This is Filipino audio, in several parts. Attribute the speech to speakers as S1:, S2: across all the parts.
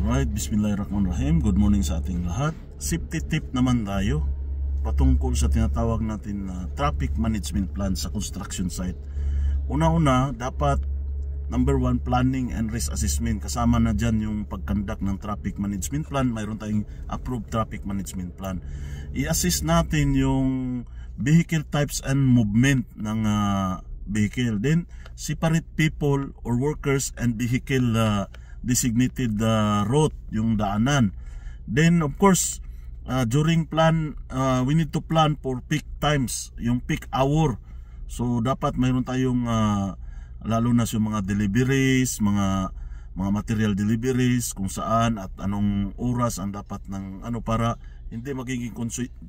S1: Alright, Bismillahirrahmanirrahim. Good morning sa ating lahat. Safety tip naman tayo patungkol sa tinatawag natin na traffic management plan sa construction site. Una-una, dapat number 1, planning and risk assessment. Kasama na dyan yung pagkandak ng traffic management plan. Mayroon tayong approved traffic management plan. I-assess natin yung vehicle types and movement ng vehicle. Then, separate people or workers and vehicle designated route, yung daanan. Then of course during plan we need to plan for peak times, yung peak hour. So dapat mayroon tayong lalo na yung mga deliveries, mga material deliveries, kung saan at anong oras ang dapat ng para hindi magiging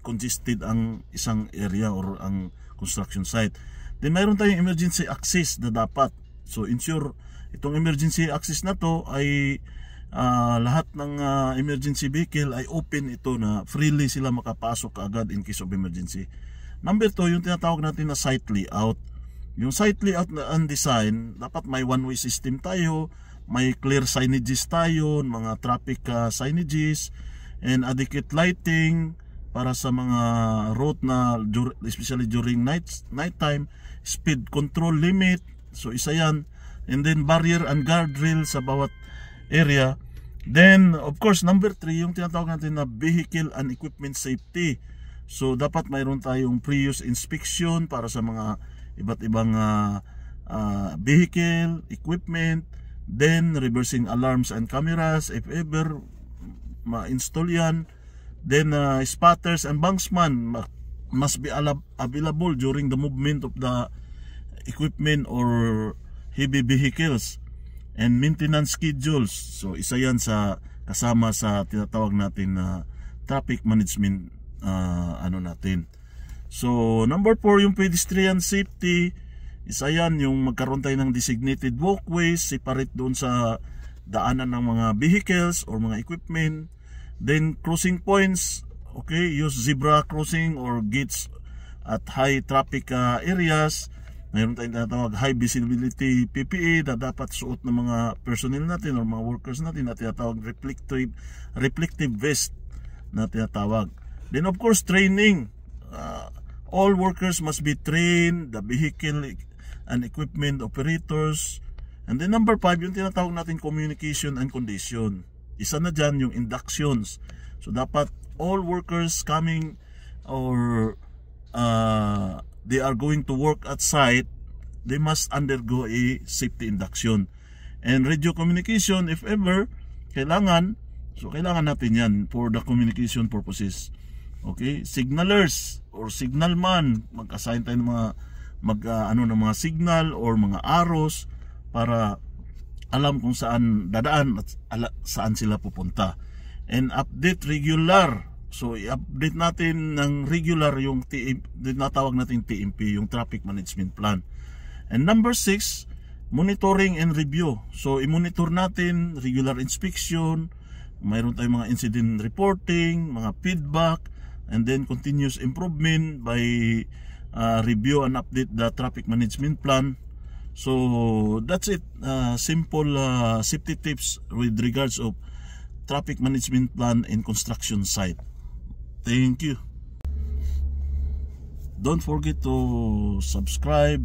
S1: congested ang isang area or ang construction site. Then mayroon tayong emergency access na dapat. So ensure itong emergency access na to ay lahat ng emergency vehicle ay open ito, na freely sila makapasok kaagad in case of emergency. Number 2, yung tinatawag natin na site layout. Yung site layout and design, dapat may one-way system tayo, may clear signages tayo, mga traffic signages, and adequate lighting para sa mga route na especially during nighttime, speed control limit, so isa yan. And then barrier and guardrail sa bawat area. Then of course number 3, yung tinatawag natin na vehicle and equipment safety. So dapat mayroon tayong pre-use inspection para sa mga iba't ibang vehicle, equipment. Then reversing alarms and cameras if ever ma-install yan. Then spotters and banksman must be available during the movement of the equipment or heavy vehicles, and maintenance schedules. So isa yan sa kasama sa tinatawag natin na traffic management natin. So number 4, yung pedestrian safety. Isa yan, yung magkaroon tayo ng designated walkways separate doon sa daanan ng mga vehicles or mga equipment. Then crossing points, okay, use zebra crossing or gates at high traffic areas. Mayroon tayong tinatawag high visibility PPE na dapat suot ng mga personnel natin or mga workers natin na tinatawag reflective vest na tinatawag. Then of course training, all workers must be trained, the vehicle and equipment operators. And then number 5, yung tinatawag natin communication and condition. Isa na dyan yung inductions. So dapat all workers coming or they are going to work at site, they must undergo a safety induction. And radio communication if ever kailangan, so kailangan natin yan for the communication purposes. Okay, signalers or signalman, mag-assign tayo ng mga ng mga signal or mga arrows para alam kung saan dadaan at saan sila pupunta. And update regular. So i-update natin ng regular yung tinatawag natin TMP, yung traffic management plan. And number 6, monitoring and review. So i-monitor natin, regular inspection, mayroon tayong mga incident reporting, mga feedback, and then continuous improvement by review and update the traffic management plan. So that's it, simple safety tips with regards of traffic management plan in construction site. Thank you. Don't forget to subscribe,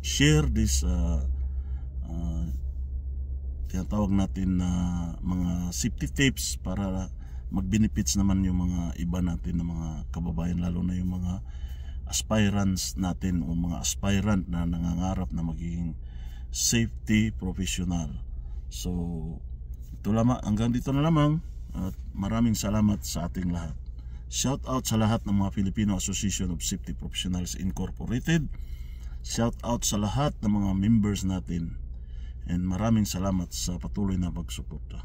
S1: share this tinatawag natin na mga safety tips para mag-benefits naman yung mga iba natin na mga kababayan, lalo na yung mga aspirants natin o mga aspirant na nangangarap na magiging safety professional. So ito lamang, hanggang dito na lamang. At maraming salamat sa ating lahat. Shout out sa lahat ng mga Filipino Association of Safety Professionals Incorporated. Shout out sa lahat ng mga members natin. And maraming salamat sa patuloy na pagsuporta.